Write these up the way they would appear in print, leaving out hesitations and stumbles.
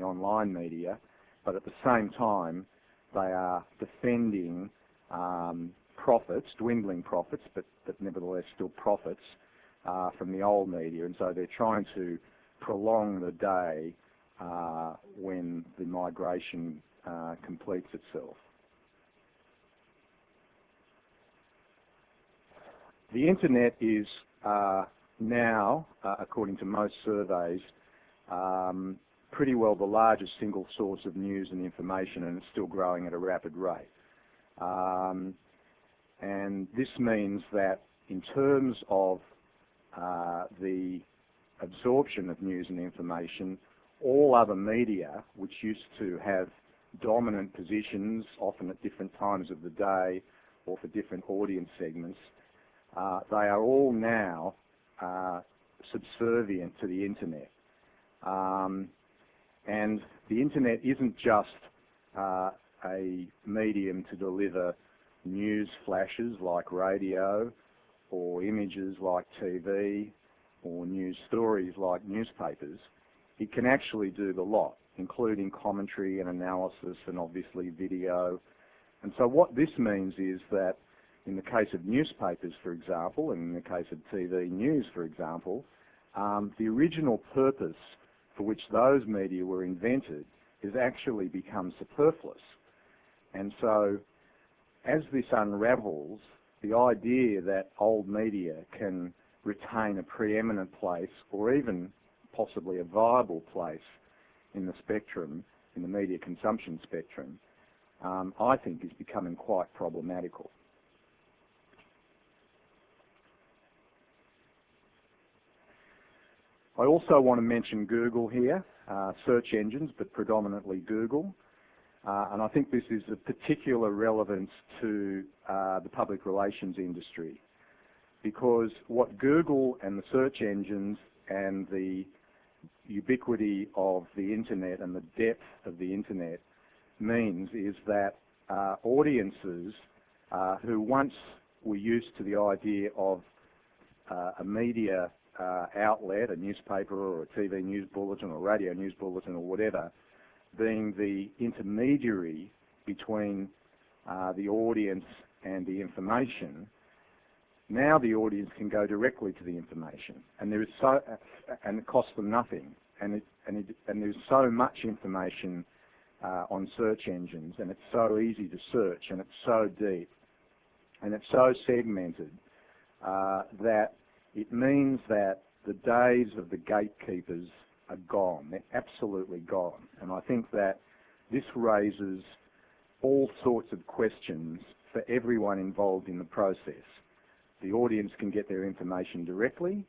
online media, but at the same time they are defending profits, dwindling profits, but nevertheless still profits from the old media, and so they're trying to prolong the day when the migration completes itself. The internet is now, according to most surveys, pretty well the largest single source of news and information, and it's still growing at a rapid rate. And this means that in terms of the absorption of news and information, all other media, which used to have dominant positions, often at different times of the day or for different audience segments, they are all now subservient to the internet. And the internet isn't just a medium to deliver news flashes like radio, or images like TV, or news stories like newspapers. It can actually do the lot, including commentary and analysis and obviously video. And so what this means is that in the case of newspapers, for example, and in the case of TV news, for example, the original purpose for which those media were invented has actually become superfluous. And so as this unravels, the idea that old media can retain a preeminent place or even possibly a viable place in the spectrum, in the media consumption spectrum, I think is becoming quite problematical. I also want to mention Google here, search engines, but predominantly Google. And I think this is of particular relevance to the public relations industry, because what Google and the search engines and the ubiquity of the internet and the depth of the internet means is that audiences who once were used to the idea of a media outlet, a newspaper or a TV news bulletin or radio news bulletin or whatever, being the intermediary between the audience and the information, now the audience can go directly to the information, and there is and it costs them nothing, and there's so much information on search engines, and it's so easy to search, and it's so deep, and it's so segmented that it means that the days of the gatekeepers are gone. They're absolutely gone. And I think that this raises all sorts of questions for everyone involved in the process. The audience can get their information directly.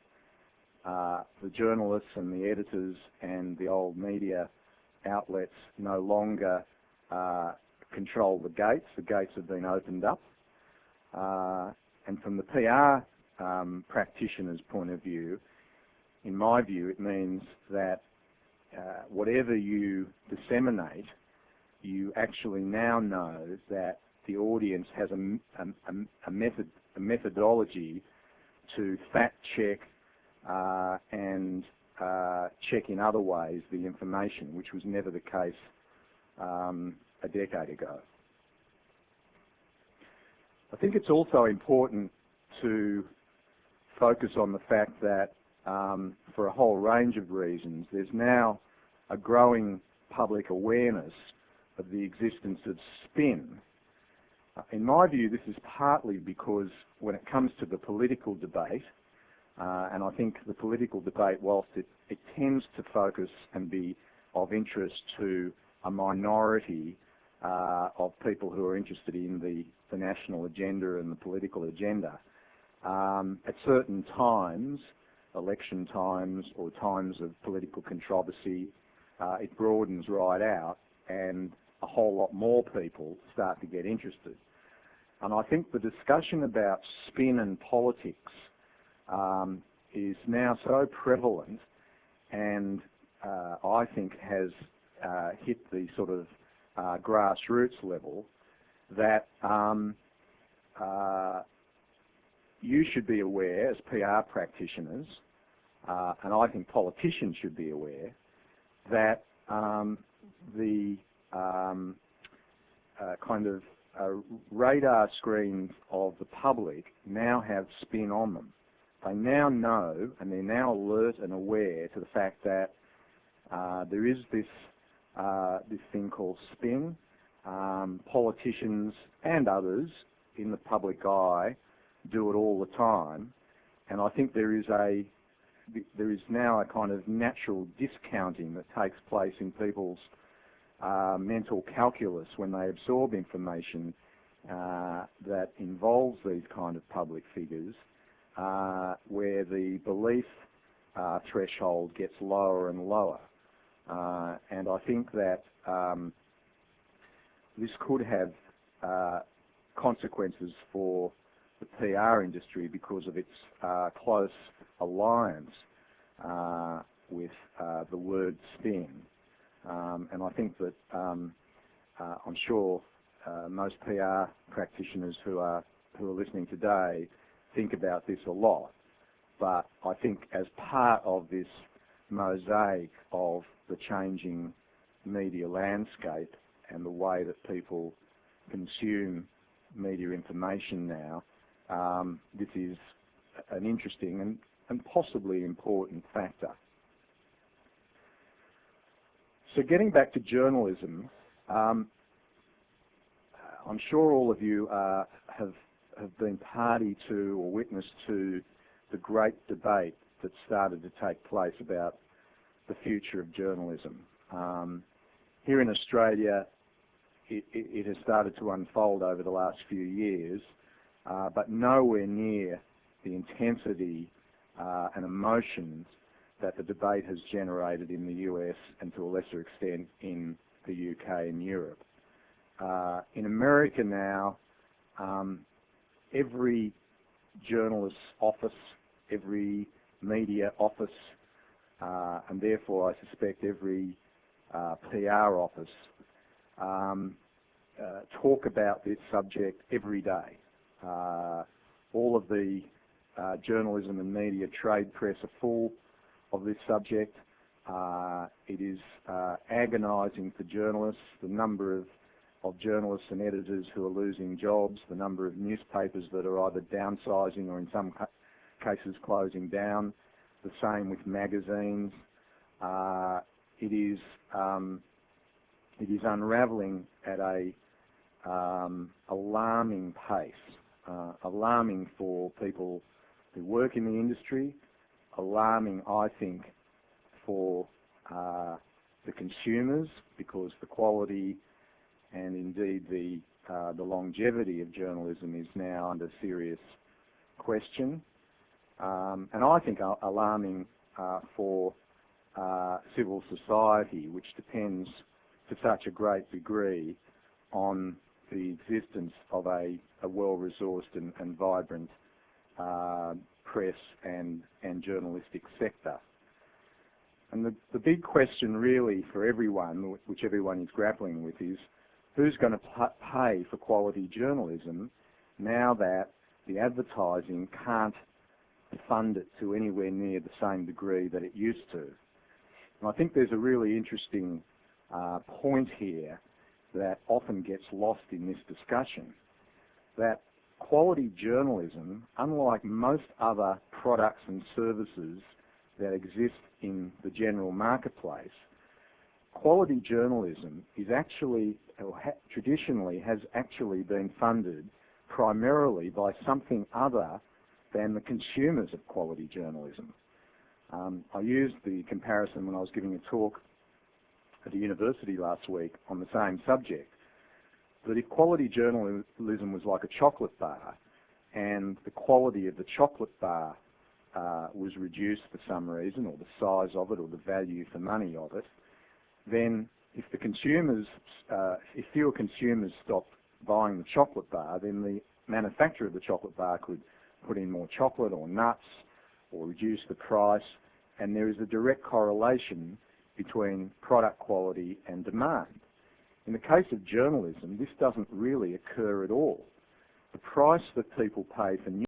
The journalists and the editors and the old media outlets no longer control the gates. The gates have been opened up. And from the PR practitioner's point of view, in my view, it means that whatever you disseminate, you actually now know that the audience has a methodology to fact check and check in other ways the information, which was never the case a decade ago. I think it's also important to focus on the fact that for a whole range of reasons, there's now a growing public awareness of the existence of spin. In my view, this is partly because when it comes to the political debate, and I think the political debate, whilst it tends to focus and be of interest to a minority of people who are interested in the national agenda and the political agenda, at certain times, election times or times of political controversy, it broadens right out and a whole lot more people start to get interested. And I think the discussion about spin and politics is now so prevalent and I think has hit the sort of grassroots level that you should be aware as PR practitioners, and I think politicians should be aware, that the kind of radar screens of the public now have spin on them. They now know, and they're now alert and aware to the fact that there is this thing called spin. Politicians and others in the public eye do it all the time, and I think there is now a kind of natural discounting that takes place in people's mental calculus when they absorb information that involves these kind of public figures, where the belief threshold gets lower and lower. And I think that this could have consequences for the PR industry because of its close alliance with the word spin. And I think that I'm sure most PR practitioners who are listening today think about this a lot. But I think as part of this mosaic of the changing media landscape and the way that people consume media information now, this is an interesting and possibly important factor. So getting back to journalism, I'm sure all of you have been party to or witness to the great debate that started to take place about the future of journalism. Here in Australia, it has started to unfold over the last few years, but nowhere near the intensity and emotions that the debate has generated in the US and to a lesser extent in the UK and Europe. In America now, every journalist's office, every media office, and therefore I suspect every PR office talk about this subject every day. All of the journalism and media trade press are full of this subject. It is agonising for journalists, the number of journalists and editors who are losing jobs, the number of newspapers that are either downsizing or in some cases closing down, the same with magazines. It is unravelling at a alarming pace, alarming for people who work in the industry, alarming, I think, for the consumers, because the quality and indeed the longevity of journalism is now under serious question, and I think alarming for civil society, which depends to such a great degree on the existence of a well-resourced and vibrant press and journalistic sector. And the big question really for everyone, which everyone is grappling with, is who's going to pay for quality journalism now that the advertising can't fund it to anywhere near the same degree that it used to. And I think there's a really interesting point here that often gets lost in this discussion, that quality journalism, unlike most other products and services that exist in the general marketplace, quality journalism is actually, or traditionally has actually been funded primarily by something other than the consumers of quality journalism. I used the comparison when I was giving a talk at a university last week on the same subject, that if quality journalism was like a chocolate bar and the quality of the chocolate bar was reduced for some reason, or the size of it, or the value for money of it, then if fewer consumers stopped buying the chocolate bar, then the manufacturer of the chocolate bar could put in more chocolate or nuts or reduce the price, and there is a direct correlation between product quality and demand. In the case of journalism, this doesn't really occur at all. The price that people pay for